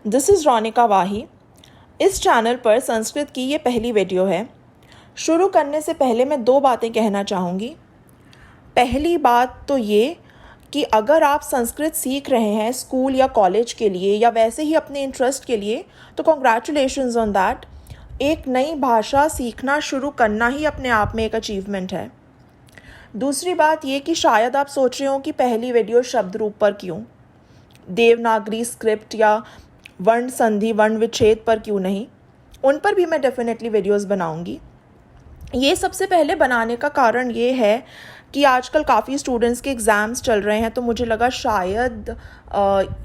This is Ronika वाही। इस channel पर संस्कृत की ये पहली वीडियो है। शुरू करने से पहले मैं दो बातें कहना चाहूँगी। पहली बात तो ये कि अगर आप संस्कृत सीख रहे हैं स्कूल या कॉलेज के लिए या वैसे ही अपने इंटरेस्ट के लिए, तो कॉन्ग्रेचुलेशंस ऑन दैट। एक नई भाषा सीखना शुरू करना ही अपने आप में एक अचीवमेंट है। दूसरी बात ये कि शायद आप सोच रहे हो कि पहली वीडियो शब्द रूप पर क्यों, देवनागरी स्क्रिप्ट या वर्ण संधि वर्ण विच्छेद पर क्यों नहीं। उन पर भी मैं डेफिनेटली वीडियोस बनाऊंगी। ये सबसे पहले बनाने का कारण ये है कि आजकल काफ़ी स्टूडेंट्स के एग्ज़ाम्स चल रहे हैं, तो मुझे लगा शायद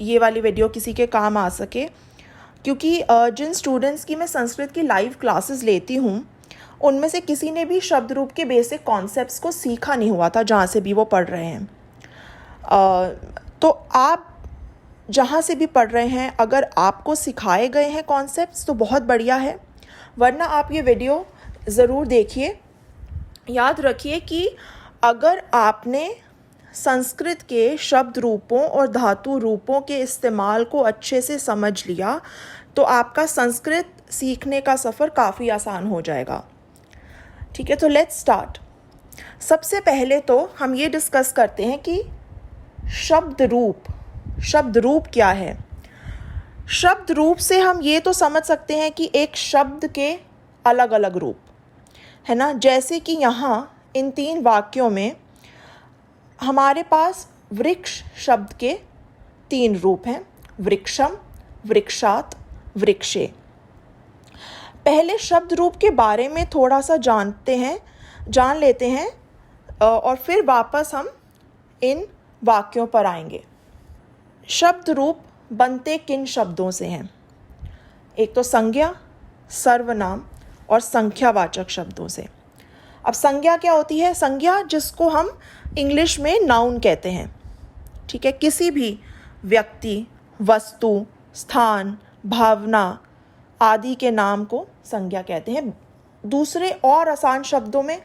ये वाली वीडियो किसी के काम आ सके, क्योंकि जिन स्टूडेंट्स की मैं संस्कृत की लाइव क्लासेस लेती हूँ उनमें से किसी ने भी शब्द रूप के बेसिक कॉन्सेप्ट्स को सीखा नहीं हुआ था जहाँ से भी वो पढ़ रहे हैं। तो आप जहाँ से भी पढ़ रहे हैं, अगर आपको सिखाए गए हैं कॉन्सेप्ट्स तो बहुत बढ़िया है, वरना आप ये वीडियो ज़रूर देखिए। याद रखिए कि अगर आपने संस्कृत के शब्द रूपों और धातु रूपों के इस्तेमाल को अच्छे से समझ लिया तो आपका संस्कृत सीखने का सफ़र काफ़ी आसान हो जाएगा। ठीक है, तो लेट्स स्टार्ट। सबसे पहले तो हम ये डिस्कस करते हैं कि शब्द रूप क्या है। शब्द रूप से हम ये तो समझ सकते हैं कि एक शब्द के अलग अलग रूप है ना। जैसे कि यहाँ इन 3 वाक्यों में हमारे पास वृक्ष शब्द के 3 रूप हैं, वृक्षम, वृक्षात, वृक्षे। पहले शब्द रूप के बारे में थोड़ा सा जान लेते हैं और फिर वापस हम इन वाक्यों पर आएंगे। शब्द रूप बनते किन शब्दों से हैं? एक तो संज्ञा, सर्वनाम और संख्यावाचक शब्दों से। अब संज्ञा क्या होती है? संज्ञा जिसको हम इंग्लिश में नाउन कहते हैं। ठीक है, किसी भी व्यक्ति, वस्तु, स्थान, भावना आदि के नाम को संज्ञा कहते हैं। दूसरे और आसान शब्दों में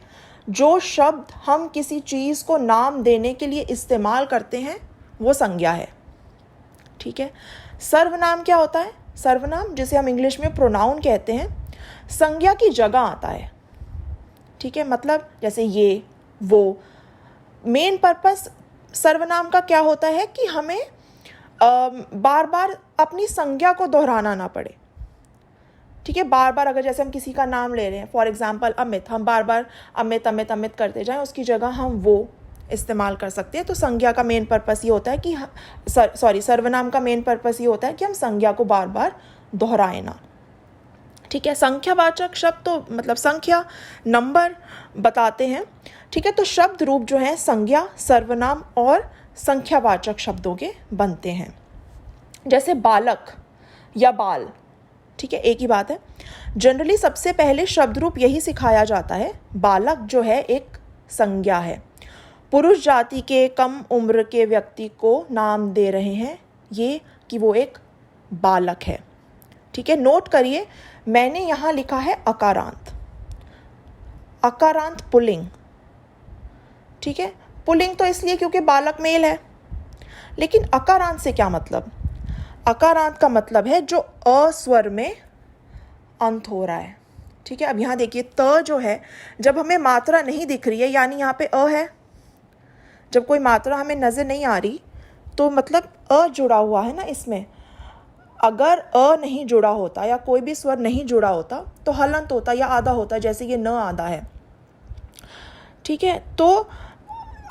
जो शब्द हम किसी चीज़ को नाम देने के लिए इस्तेमाल करते हैं वो संज्ञा है। ठीक है, सर्वनाम क्या होता है? सर्वनाम जिसे हम इंग्लिश में प्रोनाउन कहते हैं, संज्ञा की जगह आता है। ठीक है, मतलब जैसे ये, वो। मेन पर्पस सर्वनाम का क्या होता है कि हमें बार बार अपनी संज्ञा को दोहराना ना पड़े। ठीक है, बार बार अगर जैसे हम किसी का नाम ले रहे हैं, फॉर एग्जांपल अमित, हम बार बार अमित अमित अमित करते जाएं, उसकी जगह हम वो इस्तेमाल कर सकते हैं। तो संज्ञा का मेन पर्पस ये होता है कि सर्वनाम का मेन पर्पस ये होता है कि हम संज्ञा को बार बार दोहराएं ना। ठीक है, संख्यावाचक शब्द तो मतलब संख्या, नंबर बताते हैं। ठीक है, तो शब्द रूप जो है संज्ञा, सर्वनाम और संख्यावाचक शब्दों के बनते हैं। जैसे बालक या बाल, ठीक है, एक ही बात है। जनरली सबसे पहले शब्द रूप यही सिखाया जाता है। बालक जो है एक संज्ञा है, पुरुष जाति के कम उम्र के व्यक्ति को नाम दे रहे हैं ये कि वो एक बालक है। ठीक है, नोट करिए, मैंने यहाँ लिखा है अकारांत। अकारांत पुल्लिंग। ठीक है, पुल्लिंग तो इसलिए क्योंकि बालक मेल है। लेकिन अकारांत से क्या मतलब? अकारांत का मतलब है जो अ स्वर में अंत हो रहा है। ठीक है, अब यहाँ देखिए, त जो है, जब हमें मात्रा नहीं दिख रही है, यानी यहाँ पे अ है, जब कोई मात्रा हमें नज़र नहीं आ रही तो मतलब अ जुड़ा हुआ है ना इसमें। अगर अ नहीं जुड़ा होता या कोई भी स्वर नहीं जुड़ा होता तो हलंत होता या आधा होता, जैसे ये न आधा है। ठीक है, तो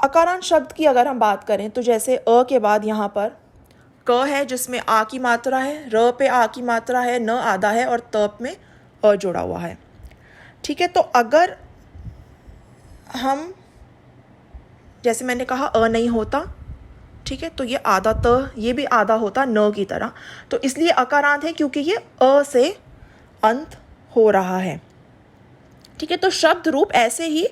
अकारांत शब्द की अगर हम बात करें तो जैसे अ के बाद यहाँ पर क है जिसमें आ की मात्रा है, र पे आ की मात्रा है, न आधा है और त में अ जुड़ा हुआ है। ठीक है, तो अगर हम जैसे मैंने कहा अ नहीं होता, ठीक है, तो ये आधा त, ये भी आधा होता न की तरह, तो इसलिए अकारांत है क्योंकि ये अ से अंत हो रहा है। ठीक है, तो शब्द रूप ऐसे ही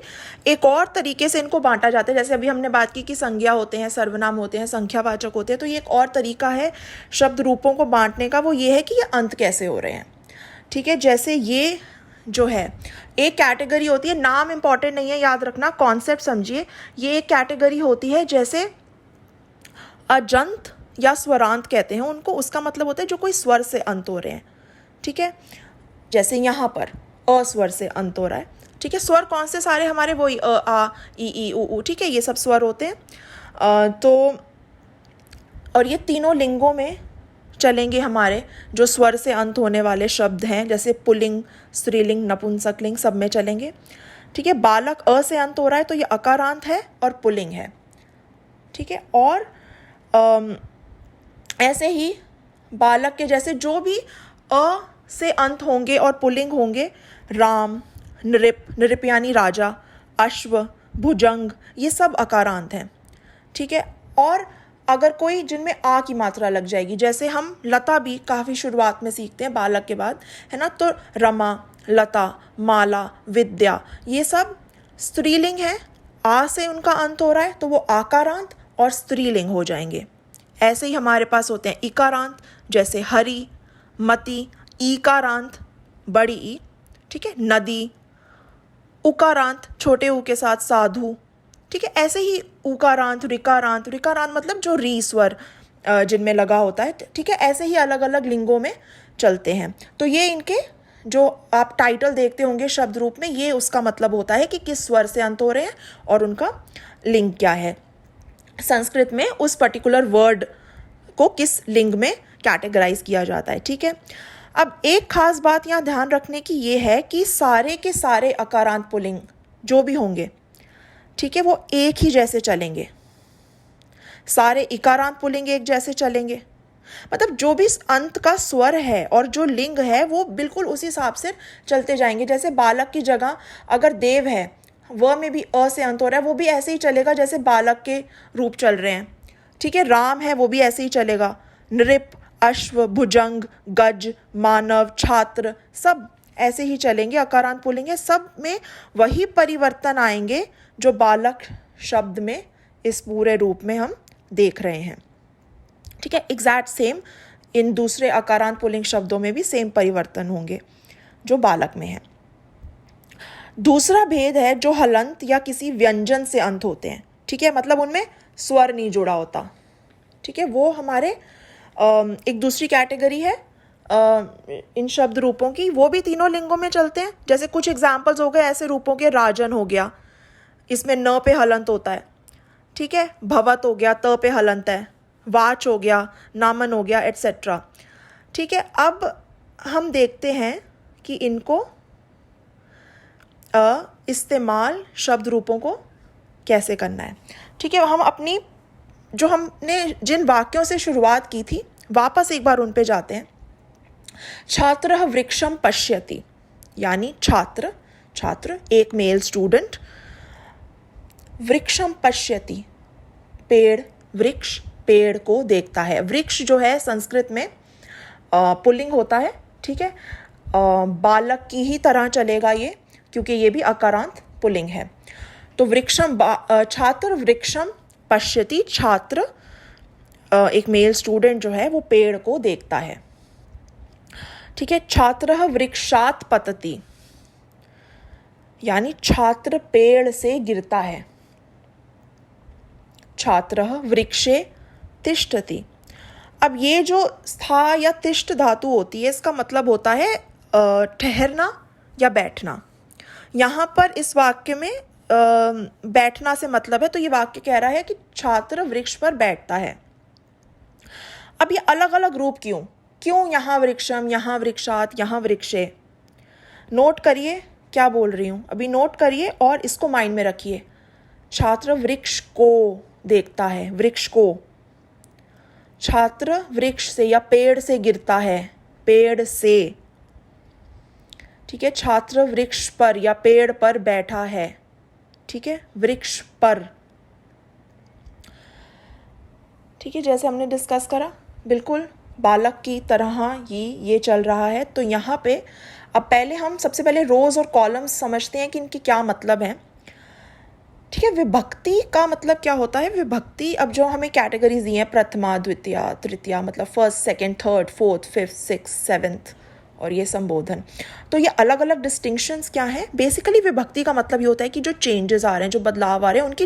एक और तरीके से इनको बांटा जाता है। जैसे अभी हमने बात की कि संज्ञा होते हैं, सर्वनाम होते हैं, संख्यावाचक होते हैं, तो ये एक और तरीका है शब्द रूपों को बांटने का, वो ये है कि ये अंत कैसे हो रहे हैं। ठीक है, जैसे ये जो है एक कैटेगरी होती है, नाम इंपॉर्टेंट नहीं है, याद रखना, कॉन्सेप्ट समझिए। ये एक कैटेगरी होती है जैसे अजंत या स्वरांत कहते हैं उनको, उसका मतलब होता है जो कोई स्वर से अंत हो रहे हैं, ठीक है। जैसे यहाँ पर अ स्वर से अंत हो रहा है, ठीक है। स्वर कौन से सारे हमारे, वही अ आ ई उ, ठीक है, ये सब स्वर होते हैं। तो और ये तीनों लिंगों में चलेंगे हमारे, जो स्वर से अंत होने वाले शब्द हैं, जैसे पुल्लिंग, स्त्रीलिंग, नपुंसकलिंग, सब में चलेंगे, ठीक है। बालक अ से अंत हो रहा है तो ये अकारांत है और पुल्लिंग है, ठीक है। और ऐसे ही बालक के जैसे जो भी अ से अंत होंगे और पुल्लिंग होंगे, राम, नृप, नृप यानी राजा, अश्व, भुजंग, ये सब अकारांत हैं, ठीक है। और अगर कोई जिनमें आ की मात्रा लग जाएगी, जैसे हम लता भी काफ़ी शुरुआत में सीखते हैं बालक के बाद, है ना, तो रमा, लता, माला, विद्या, ये सब स्त्रीलिंग है, आ से उनका अंत हो रहा है तो वो आकारांत और स्त्रीलिंग हो जाएंगे। ऐसे ही हमारे पास होते हैं इकारांत, जैसे हरि, मति, ईकारांत, बड़ी ई, ठीक है, नदी, उकारांत, छोटे ऊ के साथ साधु, ठीक है। ऐसे ही उकारांत, ऋकारांत, ऋकारांत मतलब जो री स्वर जिनमें लगा होता है, ठीक है। ऐसे ही अलग अलग लिंगों में चलते हैं। तो ये इनके जो आप टाइटल देखते होंगे शब्द रूप में, ये उसका मतलब होता है कि किस स्वर से अंत हो रहे हैं और उनका लिंग क्या है। संस्कृत में उस पर्टिकुलर वर्ड को किस लिंग में कैटेगराइज किया जाता है, ठीक है। अब एक खास बात यहाँ ध्यान रखने की ये है कि सारे के सारे अकारांत पुल्लिंग जो भी होंगे, ठीक है, वो एक ही जैसे चलेंगे। सारे इकारांत पुल्लिंग एक जैसे चलेंगे, मतलब जो भी अंत का स्वर है और जो लिंग है वो बिल्कुल उसी हिसाब से चलते जाएंगे। जैसे बालक की जगह अगर देव है, वह में भी अ से अंत हो रहा है, वो भी ऐसे ही चलेगा जैसे बालक के रूप चल रहे हैं, ठीक है। राम है, वो भी ऐसे ही चलेगा। नृप, अश्व, भुजंग, गज, मानव, छात्र, सब ऐसे ही चलेंगे, अकारांत पुल्लिंग है। सब में वही परिवर्तन आएंगे जो बालक शब्द में इस पूरे रूप में हम देख रहे हैं, ठीक है। एग्जैक्ट सेम इन दूसरे अकारांत पुल्लिंग शब्दों में भी सेम परिवर्तन होंगे जो बालक में है। दूसरा भेद है जो हलंत या किसी व्यंजन से अंत होते हैं, ठीक है, मतलब उनमें स्वर नहीं जुड़ा होता, ठीक है। वो हमारे एक दूसरी कैटेगरी है इन शब्द रूपों की, वो भी तीनों लिंगों में चलते हैं। जैसे कुछ एग्जाम्पल्स हो गए ऐसे रूपों के, राजन हो गया, इसमें न पे हलंत होता है, ठीक है। भवत हो गया, त पे हलंत है। वाच हो गया, नामन हो गया, एट्सेट्रा, ठीक है। अब हम देखते हैं कि इनको इस्तेमाल शब्द रूपों को कैसे करना है, ठीक है। हम अपनी जो हमने जिन वाक्यों से शुरुआत की थी वापस एक बार उन पे जाते हैं। छात्रः वृक्षं पश्यति, यानी छात्र, छात्र एक मेल स्टूडेंट, वृक्षं पश्यति पेड़, वृक्ष पेड़ को देखता है। वृक्ष जो है संस्कृत में पुल्लिंग होता है, ठीक है। बालक की ही तरह चलेगा ये, क्योंकि ये भी अकारांत पुल्लिंग है। तो वृक्षम, छात्र वृक्षम पश्यति, छात्र एक मेल स्टूडेंट जो है वो पेड़ को देखता है, ठीक है। छात्रः वृक्षात् पतति, यानी छात्र पेड़ से गिरता है। छात्रः वृक्षे तिष्ठति। अब ये जो स्था या तिष्ठ धातु होती है, इसका मतलब होता है ठहरना या बैठना। यहाँ पर इस वाक्य में बैठना से मतलब है, तो ये वाक्य कह रहा है कि छात्र वृक्ष पर बैठता है। अब ये अलग अलग रूप क्यों यहाँ वृक्षम, यहाँ वृक्षात, यहाँ वृक्षे। नोट करिए क्या बोल रही हूँ, अभी नोट करिए और इसको माइंड में रखिए। छात्र वृक्ष को देखता है, वृक्ष को। छात्र वृक्ष से या पेड़ से गिरता है, पेड़ से, ठीक है। छात्र वृक्ष पर या पेड़ पर बैठा है, ठीक है, वृक्ष पर, ठीक है। जैसे हमने डिस्कस करा, बिल्कुल बालक की तरह ही ये चल रहा है। तो यहाँ पे अब पहले हम सबसे पहले रोज और कॉलम्स समझते हैं कि इनके क्या मतलब हैं, ठीक है। विभक्ति का मतलब क्या होता है? विभक्ति, अब जो हमें कैटेगरीज दी हैं, प्रथमा, द्वितीया, तृतीया, मतलब first, second, third, fourth, fifth, six, seventh, और ये संबोधन। तो ये अलग अलग डिस्टिंक्शंस क्या हैं? बेसिकली विभक्ति का मतलब ये होता है कि जो चेंजेस आ रहे हैं, जो बदलाव आ रहे हैं, उनकी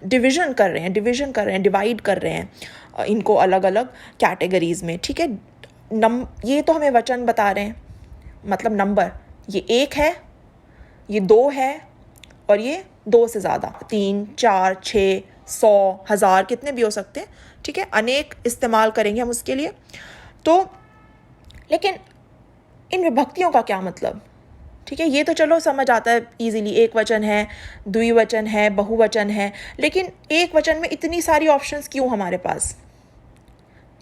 डिवीजन कर रहे हैं, डिवाइड कर रहे हैं इनको अलग अलग कैटेगरीज में, ठीक है। ये तो हमें वचन बता रहे हैं, मतलब नंबर, ये 1 है, ये 2 है, और ये 2 से ज़्यादा, 3, 4, 6, 100, 1000, कितने भी हो सकते हैं, ठीक है। अनेक इस्तेमाल करेंगे हम उसके लिए। तो लेकिन इन विभक्तियों का क्या मतलब, ठीक है। ये तो चलो समझ आता है इजीली, एक वचन है, द्विवचन है, बहुवचन है, लेकिन एक वचन में इतनी सारी ऑप्शंस क्यों हमारे पास?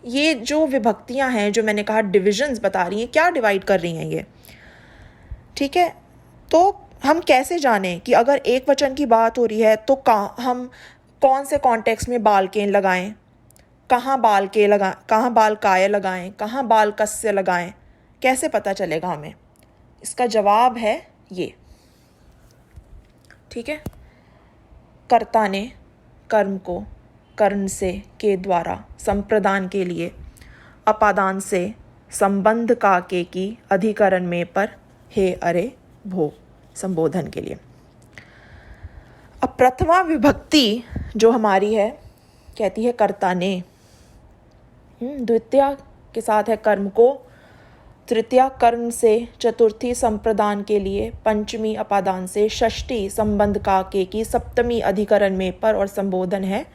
ये जो विभक्तियां हैं, जो मैंने कहा डिविजन्स बता रही हैं, क्या डिवाइड कर रही हैं ये, ठीक है। तो हम कैसे जानें कि अगर एक वचन की बात हो रही है तो हम कौन से कॉन्टेक्स्ट में बाल के लगाएं, कहाँ बाल काय लगाएं, कहाँ बाल कस्य लगाएं, कैसे पता चलेगा हमें? इसका जवाब है ये, ठीक है। कर्ता ने कर्म को कर्ण से के द्वारा संप्रदान के लिए अपादान से संबंध का के की अधिकरण में पर हे अरे भो, संबोधन के लिए। अब प्रथमा विभक्ति जो हमारी है कहती है कर्ता ने, द्वितीया के साथ है कर्म को, तृतीया कर्ण से, चतुर्थी संप्रदान के लिए, पंचमी अपादान से, षष्ठी संबंध का के की, सप्तमी अधिकरण में पर, और संबोधन है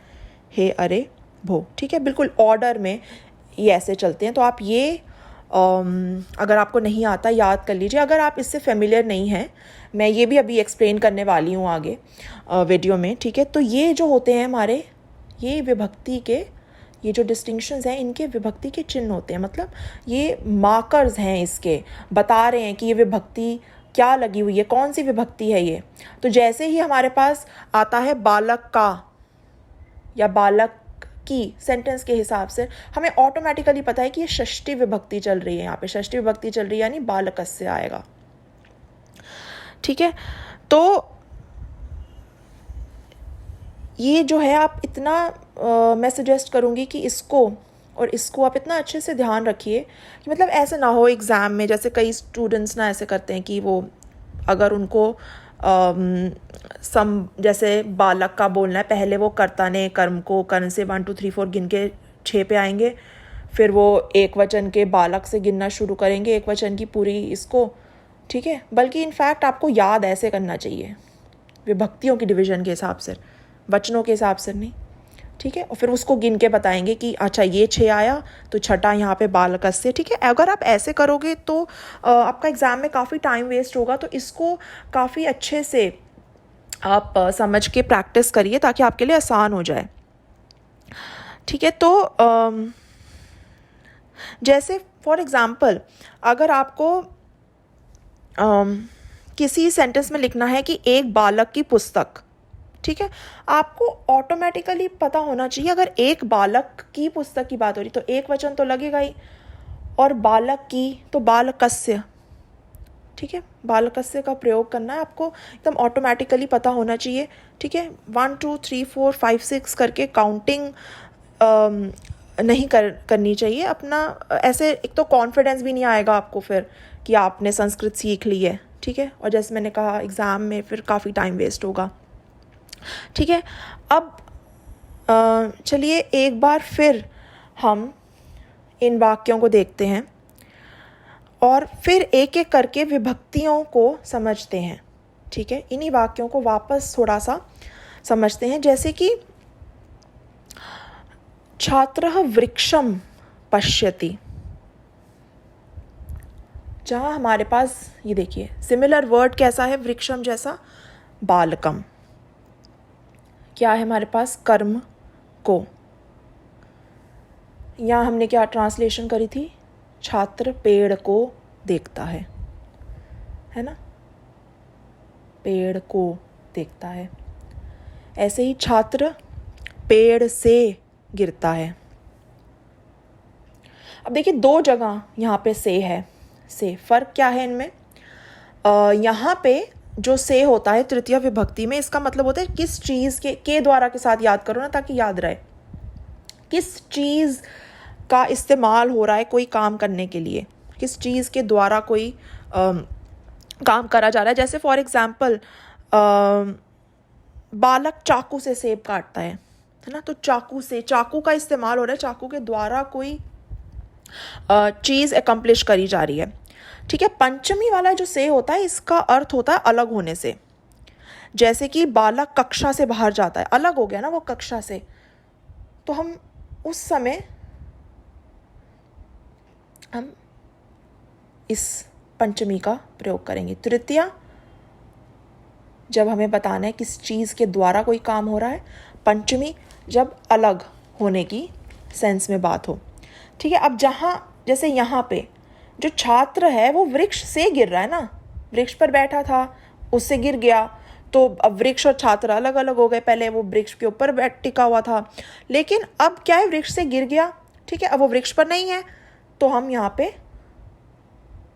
हे अरे भो, ठीक है। बिल्कुल ऑर्डर में ये ऐसे चलते हैं। तो आप ये अगर आपको नहीं आता याद कर लीजिए। अगर आप इससे फेमिलियर नहीं हैं, मैं ये भी अभी एक्सप्लेन करने वाली हूँ आगे वीडियो में, ठीक है। तो ये जो होते हैं हमारे, ये विभक्ति के, ये जो डिस्टिंक्शंस हैं, इनके विभक्ति के चिन्ह होते हैं, मतलब ये मार्कर्स हैं, इसके बता रहे हैं कि ये विभक्ति क्या लगी हुई है, कौन सी विभक्ति है ये। तो जैसे ही हमारे पास आता है बालक का या बालक की, सेंटेंस के हिसाब से हमें ऑटोमेटिकली पता है कि ये षष्ठी विभक्ति चल रही है, यहाँ पे षष्ठी विभक्ति चल रही है, यानी बालकस्य आएगा, ठीक है। तो ये जो है आप इतना मैं सजेस्ट करूँगी कि इसको और इसको आप इतना अच्छे से ध्यान रखिए कि मतलब ऐसे ना हो एग्ज़ाम में, जैसे कई स्टूडेंट्स ना ऐसे करते हैं कि वो अगर उनको जैसे बालक का बोलना है, पहले वो कर्ता ने कर्म को कर्ण से 1 2 3 4 गिन के 6 पे आएंगे, फिर वो एक वचन के बालक से गिनना शुरू करेंगे, एक वचन की पूरी इसको, ठीक है। बल्कि इनफैक्ट आपको याद ऐसे करना चाहिए, विभक्तियों की डिवीज़न के हिसाब से, वचनों के हिसाब से नहीं, ठीक है। और फिर उसको गिन के बताएंगे कि अच्छा ये 6 आया तो छठा यहाँ पे बालकस्य, ठीक है। अगर आप ऐसे करोगे तो आपका एग्ज़ाम में काफ़ी टाइम वेस्ट होगा। तो इसको काफ़ी अच्छे से आप समझ के प्रैक्टिस करिए ताकि आपके लिए आसान हो जाए, ठीक है। तो जैसे फॉर एग्ज़ाम्पल अगर आपको किसी सेंटेंस में लिखना है कि एक बालक की पुस्तक, ठीक है, आपको ऑटोमेटिकली पता होना चाहिए अगर एक बालक की पुस्तक की बात हो रही तो एक वचन तो लगेगा ही, और बालक की तो बालकस्य, ठीक है। बालकस्य का प्रयोग करना है आपको, एकदम ऑटोमेटिकली पता होना चाहिए, ठीक है। 1 2 3 4 5 6 करके काउंटिंग नहीं करनी चाहिए अपना। ऐसे एक तो कॉन्फिडेंस भी नहीं आएगा आपको फिर कि आपने संस्कृत सीख ली है, ठीक है। और जैसे मैंने कहा एग्ज़ाम में फिर काफ़ी टाइम वेस्ट होगा, ठीक है। अब चलिए एक बार फिर हम इन वाक्यों को देखते हैं और फिर एक एक करके विभक्तियों को समझते हैं, ठीक है। इन्हीं वाक्यों को वापस थोड़ा सा समझते हैं। जैसे कि छात्रः वृक्षम पश्यति, जहाँ हमारे पास ये देखिए सिमिलर वर्ड कैसा है वृक्षम जैसा, बालकम। क्या है हमारे पास, कर्म को। यहाँ हमने क्या ट्रांसलेशन करी थी, छात्र पेड़ को देखता है ना, पेड़ को देखता है। ऐसे ही छात्र पेड़ से गिरता है। अब देखिए 2 जगह यहाँ पे से है, से फ़र्क क्या है इनमें? यहाँ पे जो से होता है तृतीय विभक्ति में, इसका मतलब होता है किस चीज़ के द्वारा के साथ याद करो ना, ताकि याद रहे किस चीज़ का इस्तेमाल हो रहा है कोई काम करने के लिए, किस चीज़ के द्वारा कोई काम करा जा रहा है। जैसे फॉर एग्जाम्पल बालक चाकू से सेब काटता है ना, तो चाकू का इस्तेमाल हो रहा है, चाकू के द्वारा कोई चीज़ एकम्प्लिश करी जा रही है। ठीक है, पंचमी वाला जो से होता है इसका अर्थ होता है अलग होने से। जैसे कि बालक कक्षा से बाहर जाता है, अलग हो गया ना वो कक्षा से, तो हम उस समय हम इस पंचमी का प्रयोग करेंगे। तृतीया, जब हमें बताना है किस चीज़ के द्वारा कोई काम हो रहा है। पंचमी, जब अलग होने की सेंस में बात हो। ठीक है, अब जैसे यहाँ पे जो छात्र है वो वृक्ष से गिर रहा है ना, वृक्ष पर बैठा था, उससे गिर गया, तो अब वृक्ष और छात्र अलग अलग हो गए। पहले वो वृक्ष के ऊपर टिका हुआ था, लेकिन अब क्या है, वृक्ष से गिर गया। ठीक है, अब वो वृक्ष पर नहीं है, तो हम यहाँ पे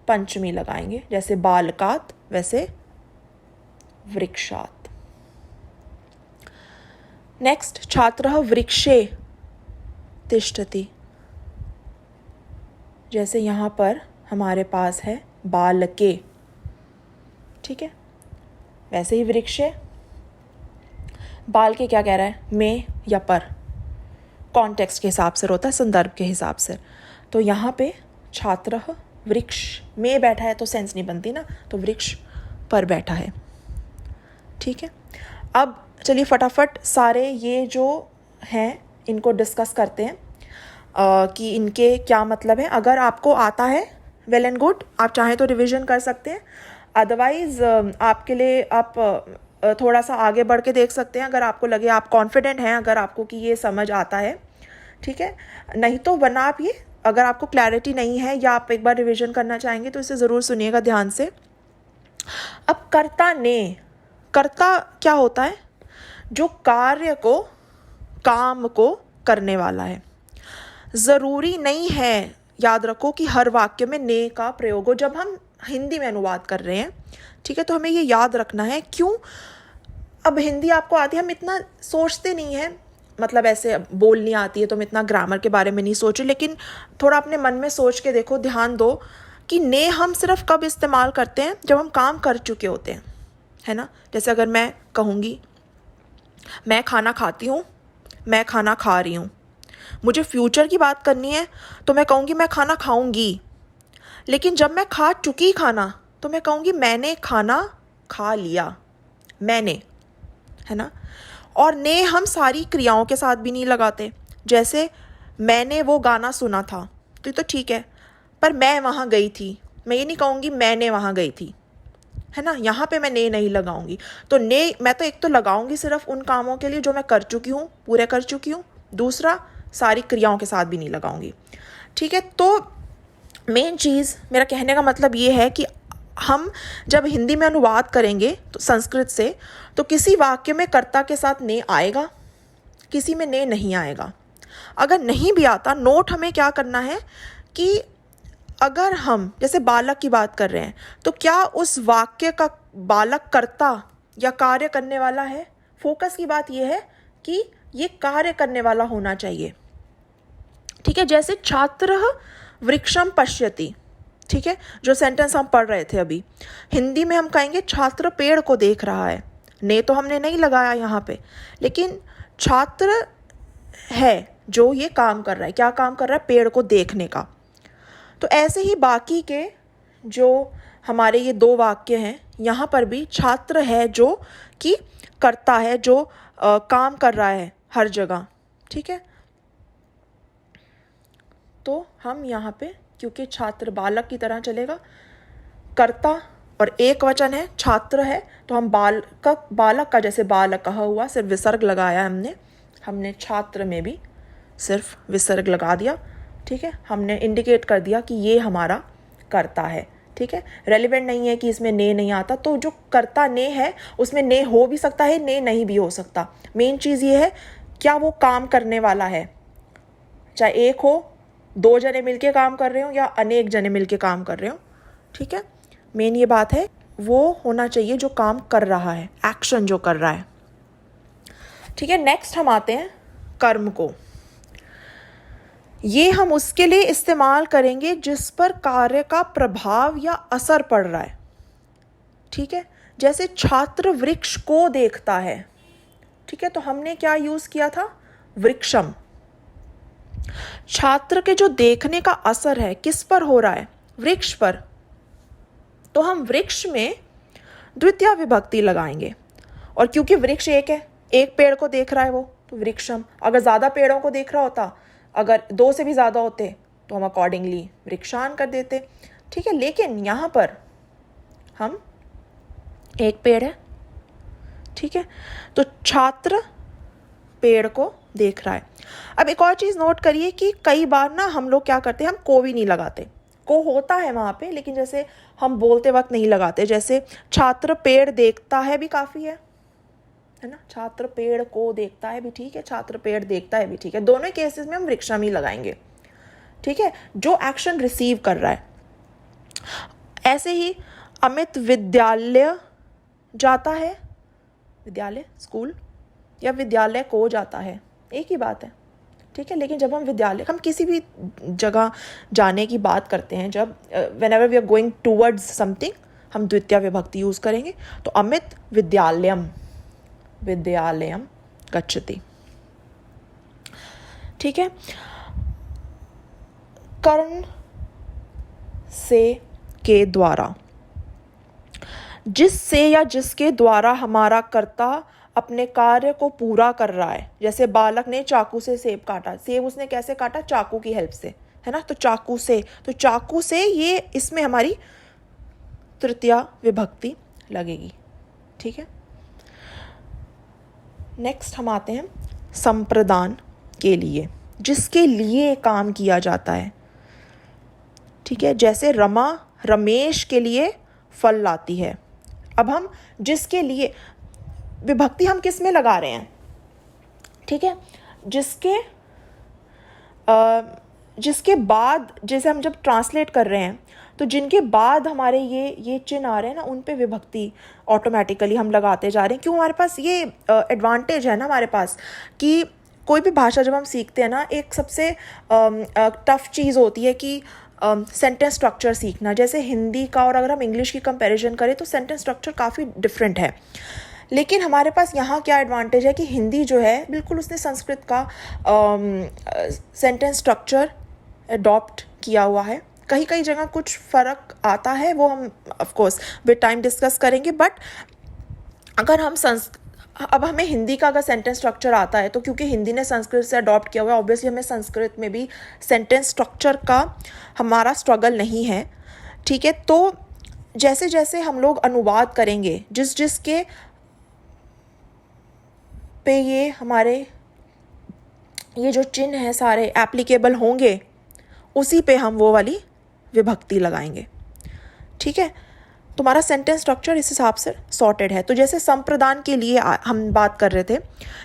पंचमी लगाएंगे। जैसे बालकात वैसे वृक्षात। नेक्स्ट, छात्रः वृक्षे तिष्ठति। जैसे यहाँ पर हमारे पास है बालके, ठीक है, वैसे ही वृक्षे। बालके क्या कह रहा है, में या पर, कॉन्टेक्स्ट के हिसाब से होता है, संदर्भ के हिसाब से। तो यहाँ पे छात्रः वृक्ष में बैठा है तो सेंस नहीं बनती ना, तो वृक्ष पर बैठा है। ठीक है, अब चलिए फटाफट सारे ये जो हैं इनको डिस्कस करते हैं कि इनके क्या मतलब है। अगर आपको आता है वेल एंड गुड, आप चाहें तो रिवीजन कर सकते हैं, अदरवाइज आपके लिए आप थोड़ा सा आगे बढ़ के देख सकते हैं अगर आपको लगे, आप कॉन्फिडेंट हैं अगर आपको कि ये समझ आता है। ठीक है, नहीं तो वरना आप ये, अगर आपको क्लैरिटी नहीं है या आप एक बार रिवीजन करना चाहेंगे तो इसे ज़रूर सुनिएगा ध्यान से। अब कर्ता ने, कर्ता क्या होता है, जो कार्य को, काम को करने वाला है। ज़रूरी नहीं है, याद रखो, कि हर वाक्य में ने का प्रयोग हो जब हम हिंदी में अनुवाद कर रहे हैं। ठीक है, तो हमें ये याद रखना है। क्यों? अब हिंदी आपको आती है, हम इतना सोचते नहीं हैं, मतलब ऐसे बोलनी आती है तो हम इतना ग्रामर के बारे में नहीं सोचे, लेकिन थोड़ा अपने मन में सोच के देखो, ध्यान दो कि ने हम सिर्फ कब इस्तेमाल करते हैं, जब हम काम कर चुके होते हैं, है ना। जैसे अगर मैं कहूँगी मैं खाना खाती हूँ, मैं खाना खा रही हूँ, मुझे फ्यूचर की बात करनी है तो मैं कहूँगी मैं खाना खाऊंगी। लेकिन जब मैं खा चुकी खाना तो मैं कहूँगी मैंने खाना खा लिया, मैंने, है ना। और ने हम सारी क्रियाओं के साथ भी नहीं लगाते। जैसे मैंने वो गाना सुना था, तो ये तो ठीक है, पर मैं वहाँ गई थी, मैं ये नहीं कहूँगी मैंने वहाँ गई थी, है ना। यहाँ पे मैं ने नहीं लगाऊंगी। तो ने मैं तो एक तो लगाऊंगी सिर्फ उन कामों के लिए जो मैं कर चुकी हूँ, पूरे कर चुकी हूँ। दूसरा, सारी क्रियाओं के साथ भी नहीं लगाऊंगी। ठीक है, तो मेन चीज़, मेरा कहने का मतलब ये है कि हम जब हिंदी में अनुवाद करेंगे तो संस्कृत से, तो किसी वाक्य में कर्ता के साथ ने आएगा, किसी में ने नहीं आएगा। अगर नहीं भी आता, नोट हमें क्या करना है कि अगर हम जैसे बालक की बात कर रहे हैं, तो क्या उस वाक्य का बालक कर्ता या कार्य करने वाला है। फोकस की बात यह है कि ये कार्य करने वाला होना चाहिए। ठीक है, जैसे छात्रः वृक्षम पश्यति, ठीक है, जो सेंटेंस हम पढ़ रहे थे अभी, हिंदी में हम कहेंगे छात्र पेड़ को देख रहा है। ने तो हमने नहीं लगाया यहाँ पे, लेकिन छात्र है जो ये काम कर रहा है। क्या काम कर रहा है? पेड़ को देखने का। तो ऐसे ही बाकी के जो हमारे ये दो वाक्य हैं, यहाँ पर भी छात्र है जो कि करता है, जो काम कर रहा है हर जगह। ठीक है, तो हम यहाँ पे, क्योंकि छात्र बालक की तरह चलेगा, कर्ता और एक वचन है, छात्र है, तो हम बालक का जैसे बालक कहा हुआ, सिर्फ विसर्ग लगाया हमने छात्र में भी सिर्फ विसर्ग लगा दिया। ठीक है, हमने इंडिकेट कर दिया कि ये हमारा कर्ता है। ठीक है, रेलिवेंट नहीं है कि इसमें ने नहीं आता, तो जो कर्ता ने है उसमें ने हो भी सकता है, ने नहीं भी हो सकता। मेन चीज़ ये है क्या वो काम करने वाला है, चाहे एक हो, दो जने मिलके काम कर रहे हो या अनेक जने मिलके काम कर रहे हो। ठीक है, मेन ये बात है, वो होना चाहिए जो काम कर रहा है, एक्शन जो कर रहा है। ठीक है, नेक्स्ट हम आते हैं कर्म को। ये हम उसके लिए इस्तेमाल करेंगे जिस पर कार्य का प्रभाव या असर पड़ रहा है। ठीक है, जैसे छात्र वृक्ष को देखता है। ठीक है, तो हमने क्या यूज किया था? वृक्षम। छात्र के जो देखने का असर है किस पर हो रहा है? वृक्ष पर। तो हम वृक्ष में द्वितीय विभक्ति लगाएंगे, और क्योंकि वृक्ष एक है, एक पेड़ को देख रहा है वो, तो वृक्षम। अगर ज्यादा पेड़ों को देख रहा होता, अगर 2 से भी ज्यादा होते, तो हम अकॉर्डिंगली वृक्षान कर देते। ठीक है, लेकिन यहां पर हम एक पेड़ है। ठीक है, तो छात्र पेड़ को देख रहा है। अब एक और चीज नोट करिए कि कई बार ना हम लोग क्या करते हैं, हम को भी नहीं लगाते। को होता है वहां पे, लेकिन जैसे हम बोलते वक्त नहीं लगाते। जैसे छात्र पेड़ देखता है भी काफी है ना। छात्र पेड़ को देखता है भी ठीक है, छात्र पेड़ देखता है भी ठीक है। दोनों केसेस में हम वृक्षम ही लगाएंगे। ठीक है, जो एक्शन रिसीव कर रहा है। ऐसे ही अमित विद्यालय जाता है, विद्यालय स्कूल, या विद्यालय को जाता है, एक ही बात है। ठीक है, लेकिन जब हम विद्यालय, हम किसी भी जगह जाने की बात करते हैं, जब whenever we are going towards something, हम द्वितीय विभक्ति यूज करेंगे। तो अमित विद्यालयम, विद्यालयम गच्छति। ठीक है, कर्ण से के द्वारा, जिससे या जिसके द्वारा हमारा कर्ता अपने कार्य को पूरा कर रहा है। जैसे बालक ने चाकू से सेब काटा, सेब उसने कैसे काटा? चाकू की हेल्प से, है ना। तो चाकू से, तो चाकू से, ये इसमें हमारी तृतीय विभक्ति लगेगी। ठीक है, नेक्स्ट हम आते हैं संप्रदान के लिए, जिसके लिए काम किया जाता है। ठीक है, जैसे रमा रमेश के लिए फल लाती है। अब हम जिसके लिए विभक्ति हम किस में लगा रहे हैं? ठीक है, जिसके बाद, जैसे हम जब ट्रांसलेट कर रहे हैं, तो जिनके बाद हमारे ये चिन्ह आ रहे हैं ना, उन पे विभक्ति ऑटोमेटिकली हम लगाते जा रहे हैं। क्यों? हमारे पास ये एडवांटेज है ना हमारे पास, कि कोई भी भाषा जब हम सीखते हैं ना, एक सबसे टफ चीज़ होती है कि सेंटेंस स्ट्रक्चर सीखना। जैसे हिंदी का और अगर हम इंग्लिश की कंपैरिजन करें तो सेंटेंस स्ट्रक्चर काफ़ी डिफरेंट है। लेकिन हमारे पास यहाँ क्या एडवांटेज है कि हिंदी जो है बिल्कुल उसने संस्कृत का सेंटेंस स्ट्रक्चर अडॉप्ट किया हुआ है। कहीं कहीं जगह कुछ फ़र्क आता है, वो हम of course with time discuss करेंगे। बट अगर हम अब हमें हिंदी का अगर सेंटेंस स्ट्रक्चर आता है, तो क्योंकि हिंदी ने संस्कृत से अडॉप्ट किया हुआ है, ऑब्वियसली हमें संस्कृत में भी सेंटेंस स्ट्रक्चर का हमारा स्ट्रगल नहीं है। ठीक है, तो जैसे जैसे हम लोग अनुवाद करेंगे, जिसके पे ये हमारे ये जो चिन्ह हैं सारे एप्लीकेबल होंगे, उसी पे हम वो वाली विभक्ति लगाएंगे। ठीक है, तुम्हारा सेंटेंस स्ट्रक्चर इस हिसाब से सॉर्टेड है। तो जैसे संप्रदान के लिए हम बात कर रहे थे,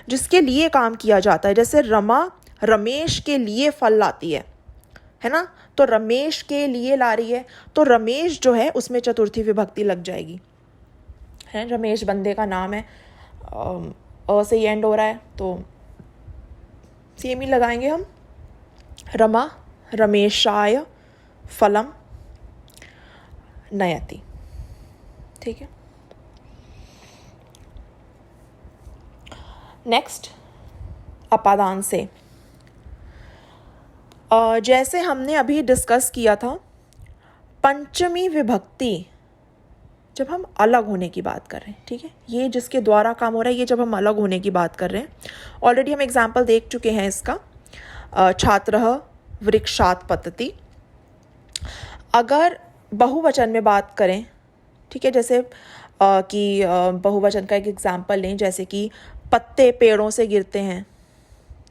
जिसके लिए काम किया जाता है। जैसे रमा रमेश के लिए फल लाती है ना। तो रमेश के लिए ला रही है, तो रमेश जो है उसमें चतुर्थी विभक्ति लग जाएगी, है। रमेश बंदे का नाम है, अ से ही एंड हो रहा है, तो सेम ही लगाएंगे हम। रमा रमेशाय फलम नयति। ठीक है, नेक्स्ट अपादान से। जैसे हमने अभी डिस्कस किया था, पंचमी विभक्ति जब हम अलग होने की बात कर रहे हैं। ठीक है, ये जिसके द्वारा काम हो रहा है, ये जब हम अलग होने की बात कर रहे हैं। ऑलरेडी हम एग्जाम्पल देख चुके हैं इसका, छात्रः वृक्षात् पतति। अगर बहुवचन में बात करें, ठीक है, जैसे कि बहुवचन का एक एग्जाम्पल लें, जैसे कि पत्ते पेड़ों से गिरते हैं।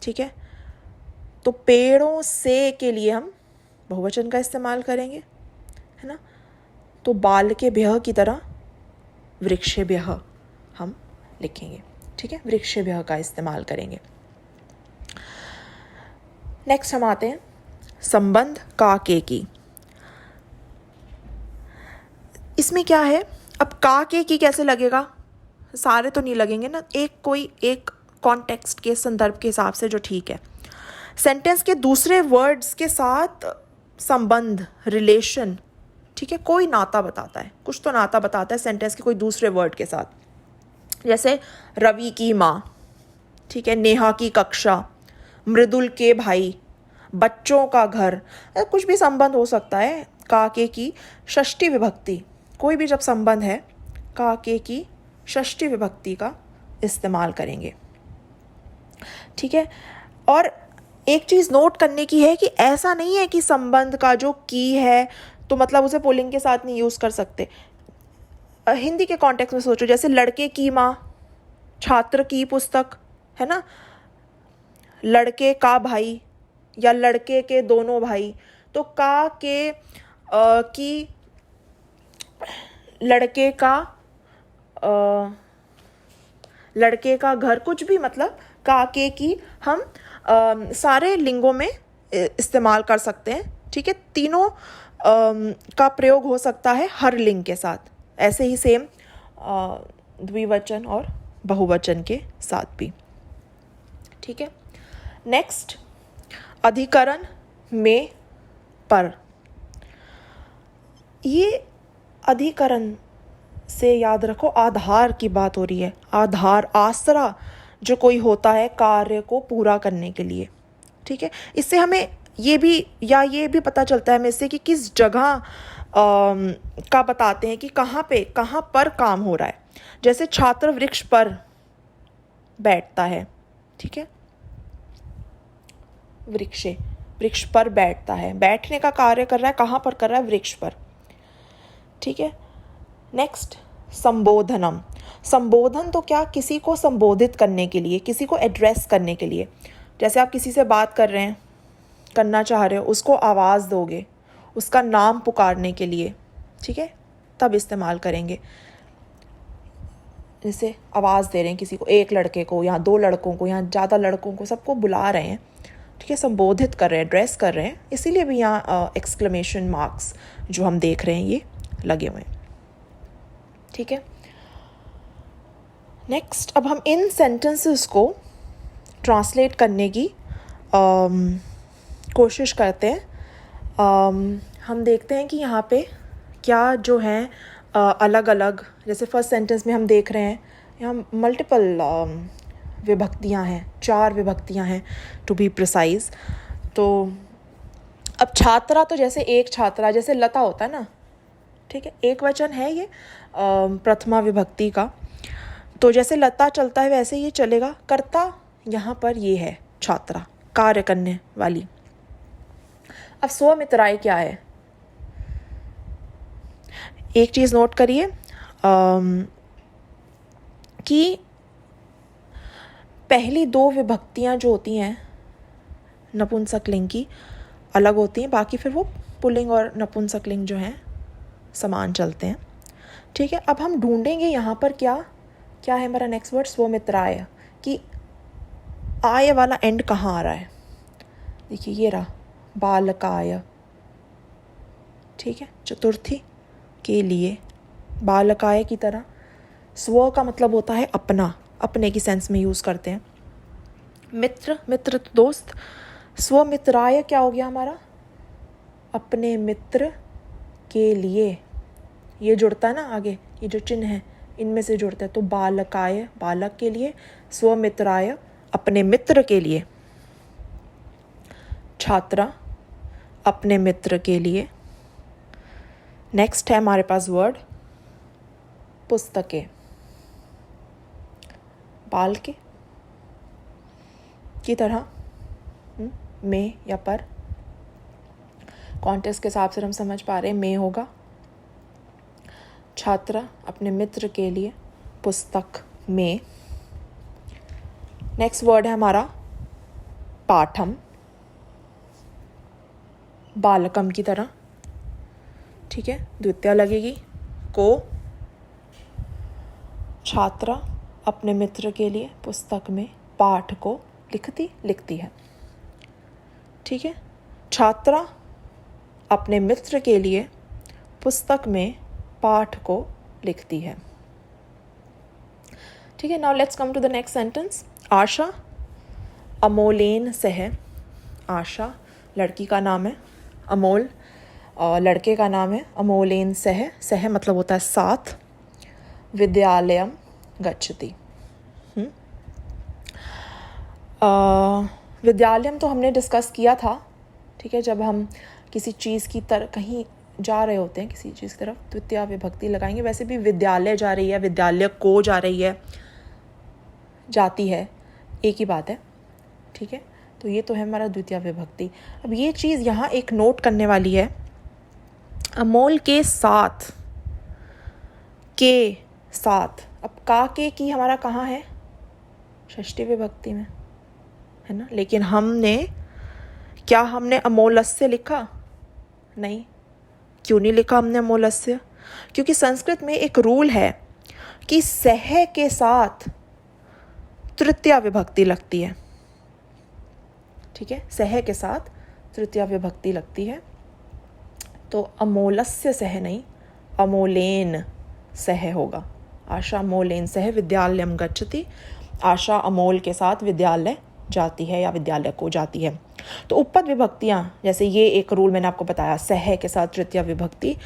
ठीक है, तो पेड़ों से के लिए हम बहुवचन का इस्तेमाल करेंगे, है ना। तो बालकेभ्यः की तरह वृक्षेभ्यः हम लिखेंगे। ठीक है, वृक्षेभ्यः का इस्तेमाल करेंगे। नेक्स्ट हम आते हैं संबंध का के की। इसमें क्या है, अब का के की कैसे लगेगा? सारे तो नहीं लगेंगे ना, एक कोई एक कॉन्टेक्स्ट के संदर्भ के हिसाब से जो ठीक है। सेंटेंस के दूसरे वर्ड्स के साथ संबंध, रिलेशन, ठीक है, कोई नाता बताता है, कुछ तो नाता बताता है सेंटेंस के कोई दूसरे वर्ड के साथ। जैसे रवि की माँ, ठीक है, नेहा की कक्षा, मृदुल के भाई, बच्चों का घर, कुछ भी संबंध हो सकता है। काके की षष्ठी विभक्ति, कोई भी जब संबंध है काके की षष्ठी विभक्ति का इस्तेमाल करेंगे, ठीक है। और एक चीज़ नोट करने की है कि ऐसा नहीं है कि संबंध का जो की है तो मतलब उसे पुल्लिंग के साथ नहीं यूज़ कर सकते। हिंदी के कॉन्टेक्स्ट में सोचो, जैसे लड़के की माँ, छात्र की पुस्तक, है ना, लड़के का भाई या लड़के के दोनों भाई, तो का के की, लड़के का घर, कुछ भी मतलब का के की हम सारे लिंगों में इस्तेमाल कर सकते हैं, ठीक है। तीनों का प्रयोग हो सकता है हर लिंग के साथ, ऐसे ही सेम द्विवचन और बहुवचन के साथ भी, ठीक है। नेक्स्ट, अधिकरण में पर। ये अधिकरण से याद रखो आधार की बात हो रही है, आधार, आसरा जो कोई होता है कार्य को पूरा करने के लिए, ठीक है। इससे हमें ये भी पता चलता है हमें इससे कि किस जगह का बताते हैं कि कहाँ पर काम हो रहा है। जैसे छात्र वृक्ष पर बैठता है, ठीक है, वृक्ष पर बैठता है, बैठने का कार्य कर रहा है, कहाँ पर कर रहा है, वृक्ष पर, ठीक है। नेक्स्ट, संबोधनम। संबोधन तो क्या, किसी को संबोधित करने के लिए, किसी को एड्रेस करने के लिए। जैसे आप किसी से बात करना चाह रहे हो, उसको आवाज़ दोगे, उसका नाम पुकारने के लिए, ठीक है, तब इस्तेमाल करेंगे। जैसे आवाज़ दे रहे हैं किसी को, एक लड़के को या दो लड़कों को या ज़्यादा लड़कों को, सबको बुला रहे हैं, ठीक है, संबोधित कर रहे हैं, एड्रेस कर रहे हैं, इसीलिए भी यहाँ एक्सक्लेमेशन मार्क्स जो हम देख रहे हैं ये लगे हुए हैं, ठीक है। नेक्स्ट, अब हम इन सेंटेंसेस को ट्रांसलेट करने की कोशिश करते हैं। हम देखते हैं कि यहाँ पे क्या जो है अलग अलग, जैसे फर्स्ट सेंटेंस में हम देख रहे हैं यहाँ मल्टीपल विभक्तियाँ हैं, 4 विभक्तियाँ हैं टू बी प्रिसाइज। तो अब छात्रा, तो जैसे एक छात्रा, जैसे लता होता है ना, ठीक है, एक वचन है ये प्रथमा विभक्ति का, तो जैसे लता चलता है वैसे ये चलेगा। कर्ता यहाँ पर ये है छात्रा, कार्य करने वाली। अब स्वमित्राय क्या है, एक चीज़ नोट करिए कि पहली 2 विभक्तियाँ जो होती हैं नपुंसकलिंग की अलग होती हैं, बाकी फिर वो पुल्लिंग और नपुंसकलिंग जो हैं समान चलते हैं, ठीक है। अब हम ढूंढेंगे यहाँ पर क्या है हमारा नेक्स्ट वर्ड, स्वमित्राय, कि आय वाला एंड कहाँ आ रहा है। देखिए ये रहा, बालकाय, ठीक है, चतुर्थी के लिए, बालकाय की तरह। स्व का मतलब होता है अपना, अपने की सेंस में यूज़ करते हैं। मित्र तो दोस्त, स्वमित्राय क्या हो गया हमारा, अपने मित्र के लिए, ये जुड़ता है ना आगे, ये जो चिन्ह है इनमें से जुड़ता है, तो बालकाय बालक के लिए, स्वमित्राय अपने मित्र के लिए, छात्रा अपने मित्र के लिए। नेक्स्ट है हमारे पास वर्ड पुस्तकें, बाल के की तरह में या पर, कॉन्टेक्स्ट के हिसाब से हम समझ पा रहे हैं में होगा। छात्रा अपने मित्र के लिए, पुस्तक में। नेक्स्ट वर्ड है हमारा पाठम, बालकम की तरह, ठीक है, द्वितीया लगेगी को। छात्रा अपने मित्र के लिए पुस्तक में पाठ को लिखती है, ठीक है। छात्रा अपने मित्र के लिए पुस्तक में पाठ को लिखती है, ठीक है। Now let's come to the next sentence. आशा अमोलेन सह आशा लड़की का नाम है, अमोल लड़के का नाम है, अमोलेन सह, सह मतलब होता है साथ, विद्यालयम गच्छति। विद्यालयम तो हमने डिस्कस किया था, ठीक है, जब हम किसी चीज़ की तरफ कहीं जा रहे होते हैं, किसी चीज़ की तरफ द्वितीय विभक्ति लगाएंगे। वैसे भी विद्यालय जा रही है, विद्यालय को जा रही है, जाती है, एक ही बात है, ठीक है। तो ये तो है हमारा द्वितीय विभक्ति। अब ये चीज़ यहाँ एक नोट करने वाली है, अमोल के साथ, के साथ। अब का के की हमारा कहाँ है, षष्ठी विभक्ति में है ना, लेकिन हमने अमोलस्य लिखा नहीं। क्यों नहीं लिखा हमने अमोलस्य? क्योंकि संस्कृत में एक रूल है कि सह के साथ तृतीया विभक्ति लगती है, ठीक है, सह के साथ तृतीया विभक्ति लगती है। तो अमोलस्य सह नहीं, अमोलेन सह होगा। आशा अमोलेन सह विद्यालयम गच्छति, आशा अमोल के साथ विद्यालय जाती है या विद्यालय को जाती है। तो उपपद विभक्तियाँ, जैसे ये एक रूल मैंने आपको बताया, सह के साथ तृतीय विभक्ति,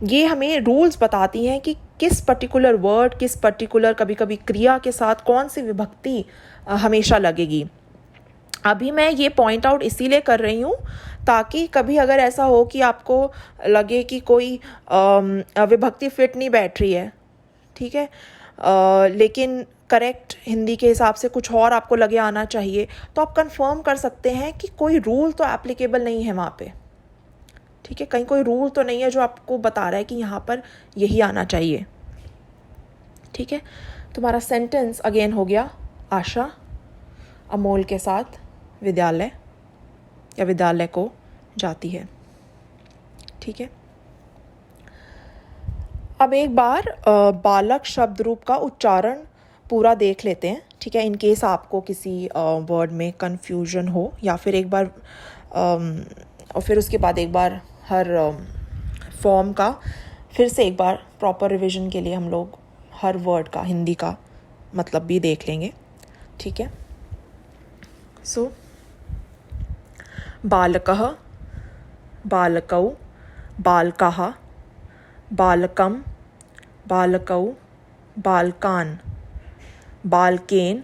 ये हमें रूल्स बताती हैं कि किस पर्टिकुलर वर्ड, किस पर्टिकुलर कभी कभी क्रिया के साथ कौन सी विभक्ति हमेशा लगेगी। अभी मैं ये पॉइंट आउट इसीलिए कर रही हूँ ताकि कभी अगर ऐसा हो कि आपको लगे कि कोई विभक्ति फिट नहीं बैठ रही है, ठीक है, लेकिन करेक्ट हिंदी के हिसाब से कुछ और आपको लगे आना चाहिए, तो आप कंफर्म कर सकते हैं कि कोई रूल तो एप्लीकेबल नहीं है वहाँ पे, ठीक है, कहीं कोई रूल तो नहीं है जो आपको बता रहा है कि यहाँ पर यही आना चाहिए, ठीक है। तुम्हारा सेंटेंस अगेन हो गया, आशा अमोल के साथ विद्यालय या विद्यालय को जाती है, ठीक है। अब एक बार बालक शब्द रूप का उच्चारण पूरा देख लेते हैं, ठीक है, इन केस आपको किसी वर्ड में कन्फ्यूजन हो, या फिर एक बार और फिर उसके बाद एक बार हर फॉर्म का फिर से एक बार प्रॉपर रिवीजन के लिए हम लोग हर वर्ड का हिंदी का मतलब भी देख लेंगे, ठीक है। सो बालकः, बालकौ, बालकाः, बालकं, बालकौ, बालकान्, बालकेन,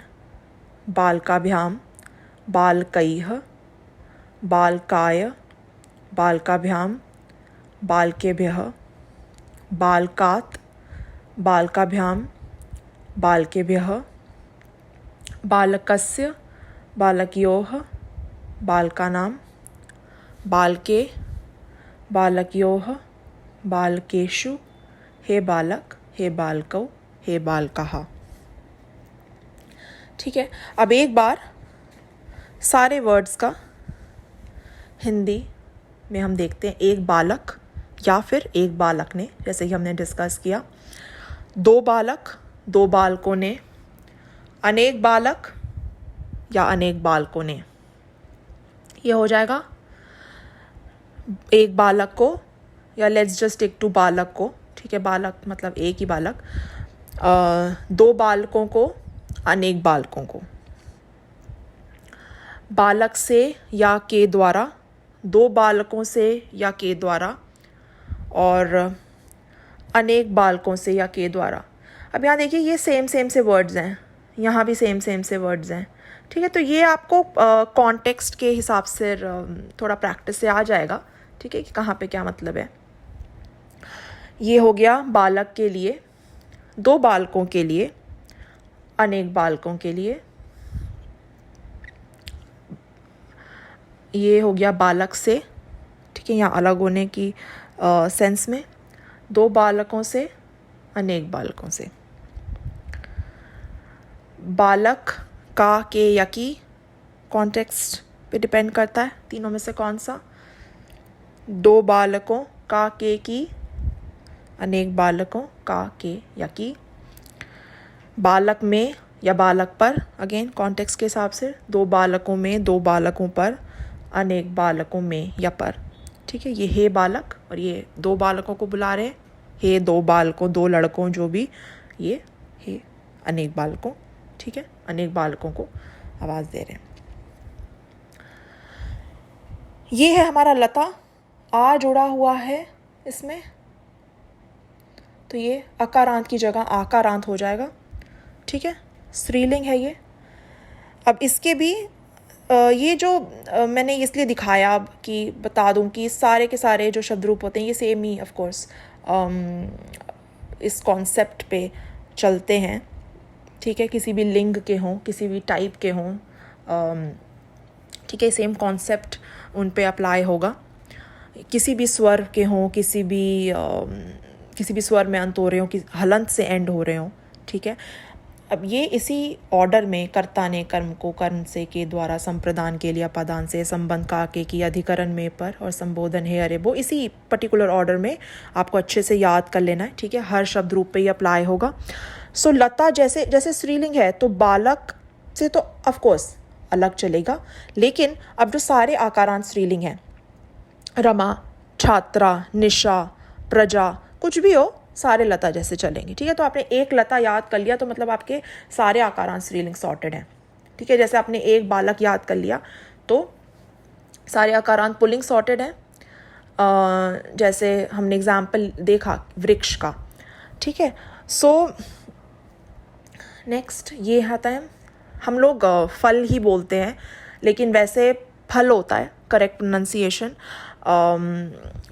बालकाभ्यां, बालकैः, बालकाय, बालकाभ्यां, बालकेभ्यः, बालकात्, बालकाभ्यां, बालकेभ्यः, बालकस्य, बालकयोः, बालकानां, बालके, बालकयोः, बालकेषु, हे बालक, हे बालकौ, हे बालकाः, ठीक है। अब एक बार सारे वर्ड्स का हिंदी में हम देखते हैं। एक बालक या फिर एक बालक ने, जैसे कि हमने डिस्कस किया, दो बालक, दो बालकों ने, अनेक बालक या अनेक बालकों ने, ये हो जाएगा एक बालक को, या लेट्स जस्ट टिक टू बालक को, ठीक है, बालक मतलब एक ही बालक, दो बालकों को, अनेक बालकों को, बालक से या के द्वारा, दो बालकों से या के द्वारा, और अनेक बालकों से या के द्वारा। अब यहाँ देखिए ये सेम से वर्ड्स हैं, यहाँ भी सेम से वर्ड्स हैं, ठीक है। तो ये आपको कॉन्टेक्स्ट के हिसाब से थोड़ा प्रैक्टिस से आ जाएगा, ठीक है, कि कहाँ पे क्या मतलब है। ये हो गया बालक के लिए, दो बालकों के लिए, अनेक बालकों के लिए। ये हो गया बालक से, ठीक है, यहाँ अलग होने की सेंस में, दो बालकों से, अनेक बालकों से। बालक का, के या की कॉन्टेक्स्ट पे डिपेंड करता है, तीनों में से कौन सा। दो बालकों का, के की, अनेक बालकों का, के या की। बालक में या बालक पर, अगेन कॉन्टेक्स्ट के हिसाब से, दो बालकों में, दो बालकों पर, अनेक बालकों में या पर, ठीक है। ये हे बालक, और ये दो बालकों को बुला रहे हैं, हे दो बालकों, दो लड़कों, जो भी, ये हे अनेक बालकों, ठीक है, अनेक बालकों को आवाज़ दे रहे हैं। ये है हमारा लता, आ जुड़ा हुआ है इसमें, तो ये अकारांत की जगह आकारांत हो जाएगा। ठीक है, स्त्रीलिंग है ये। अब इसके भी ये जो मैंने इसलिए दिखाया अब कि बता दूं कि सारे के सारे जो शब्द रूप होते हैं ये सेम ही ऑफ कोर्स इस कॉन्सेप्ट पे चलते हैं। ठीक है, किसी भी लिंग के हों, किसी भी टाइप के हों, ठीक है, सेम कॉन्सेप्ट उन पे अप्लाई होगा। किसी भी स्वर के हों, किसी भी स्वर में अंत हो रहे हों, हलंत से एंड हो रहे हों। ठीक है, अब ये इसी ऑर्डर में कर्ता ने कर्म को कर्म से के द्वारा संप्रदान के लिए पदान से संबंध का के की अधिकरण में पर और संबोधन है अरे वो, इसी पर्टिकुलर ऑर्डर में आपको अच्छे से याद कर लेना है। ठीक है, हर शब्द रूप पे ही अप्लाई होगा। सो लता जैसे जैसे स्त्रीलिंग है तो बालक से तो ऑफ कोर्स अलग चलेगा, लेकिन अब जो सारे आकारांत स्त्रीलिंग हैं, रमा, छात्रा, निशा, प्रजा, कुछ भी हो, सारे लता जैसे चलेंगे। ठीक है, तो आपने एक लता याद कर लिया तो मतलब आपके सारे आकारांत स्त्रीलिंग सॉर्टेड हैं। ठीक है, जैसे आपने एक बालक याद कर लिया तो सारे आकारांत पुल्लिंग सॉर्टेड हैं। जैसे हमने एग्जाम्पल देखा वृक्ष का। ठीक है, सो नेक्स्ट ये आता है, हम लोग फल ही बोलते हैं लेकिन वैसे फल होता है करेक्ट प्रोनाउंसिएशन,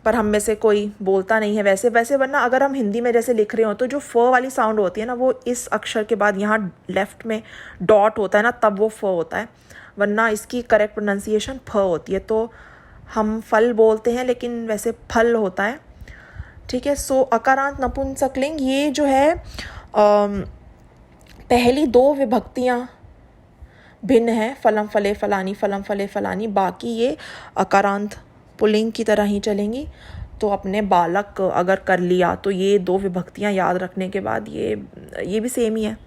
पर हम में से कोई बोलता नहीं है वैसे वरना अगर हम हिंदी में जैसे लिख रहे हो तो जो फ वाली साउंड होती है ना, वो इस अक्षर के बाद यहाँ लेफ्ट में डॉट होता है ना, तब वो फ होता है, वरना इसकी करेक्ट प्रोनाउंसिएशन फ होती है। तो हम फल बोलते हैं लेकिन वैसे फल होता है। ठीक है, सो अकारांत नपुंसकलिंग ये जो है पहली दो विभक्तियाँ भिन्न है, फलम फले फलानी, फलम फले फलानी, बाकी ये अकारांत पुल्लिंग की तरह ही चलेंगी। तो अपने बालक अगर कर लिया तो ये दो विभक्तियां याद रखने के बाद ये भी सेम ही है।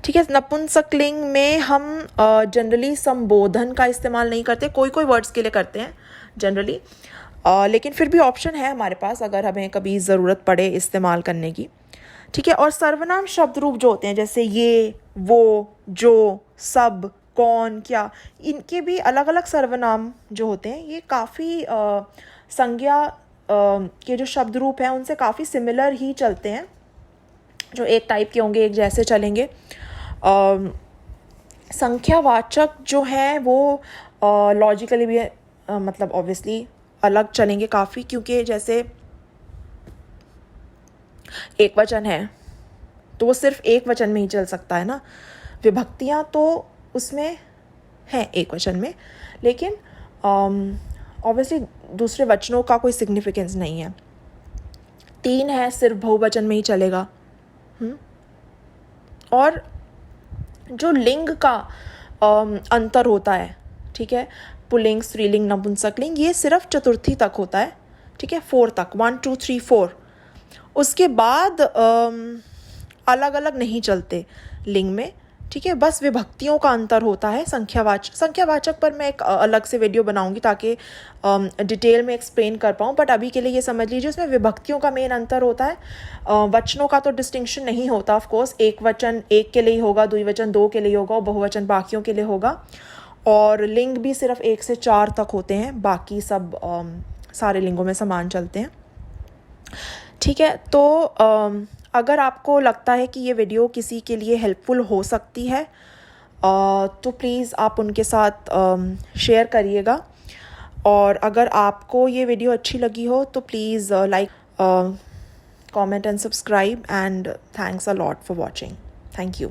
ठीक है, नपुंसकलिंग में हम जनरली संबोधन का इस्तेमाल नहीं करते, कोई वर्ड्स के लिए करते हैं जनरली, लेकिन फिर भी ऑप्शन है हमारे पास अगर हमें कभी ज़रूरत पड़े इस्तेमाल करने की। ठीक है, और सर्वनाम शब्द रूप जो होते हैं जैसे ये, वो, जो, सब, कौन, क्या, इनके भी अलग अलग सर्वनाम जो होते हैं ये काफ़ी संज्ञा के जो शब्द रूप हैं उनसे काफ़ी सिमिलर ही चलते हैं, जो एक टाइप के होंगे, एक जैसे चलेंगे। संख्यावाचक जो हैं वो लॉजिकली भी मतलब ऑब्वियसली अलग चलेंगे काफ़ी, क्योंकि जैसे एक वचन है तो वो सिर्फ एक वचन में ही चल सकता है ना, विभक्तियाँ तो उसमें हैं एक वचन में, लेकिन ऑब्वियसली दूसरे वचनों का कोई सिग्निफिकेंस नहीं है। तीन है सिर्फ बहुवचन में ही चलेगा। और जो लिंग का अंतर होता है, ठीक है, पुल्लिंग, स्त्रीलिंग, नपुंसकलिंग, ये सिर्फ चतुर्थी तक होता है। ठीक है, 4 तक, 1 2 3 4, उसके बाद अलग अलग नहीं चलते लिंग में। ठीक है, बस विभक्तियों का अंतर होता है। संख्यावाचक पर मैं एक अलग से वीडियो बनाऊंगी ताकि डिटेल में एक्सप्लेन कर पाऊँ, बट अभी के लिए ये समझ लीजिए उसमें विभक्तियों का मेन अंतर होता है। वचनों का तो डिस्टिंक्शन नहीं होता ऑफ कोर्स, एक वचन एक के लिए ही होगा, द्विवचन दो के लिए होगा और बहुवचन बाकियों के लिए होगा। और लिंग भी सिर्फ 1 से 4 तक होते हैं, बाकी सब सारे लिंगों में समान चलते हैं। ठीक है, तो अगर आपको लगता है कि ये वीडियो किसी के लिए हेल्पफुल हो सकती है तो प्लीज़ आप उनके साथ शेयर करिएगा। और अगर आपको ये वीडियो अच्छी लगी हो तो please like, comment and subscribe, and thanks a lot for watching. Thank you.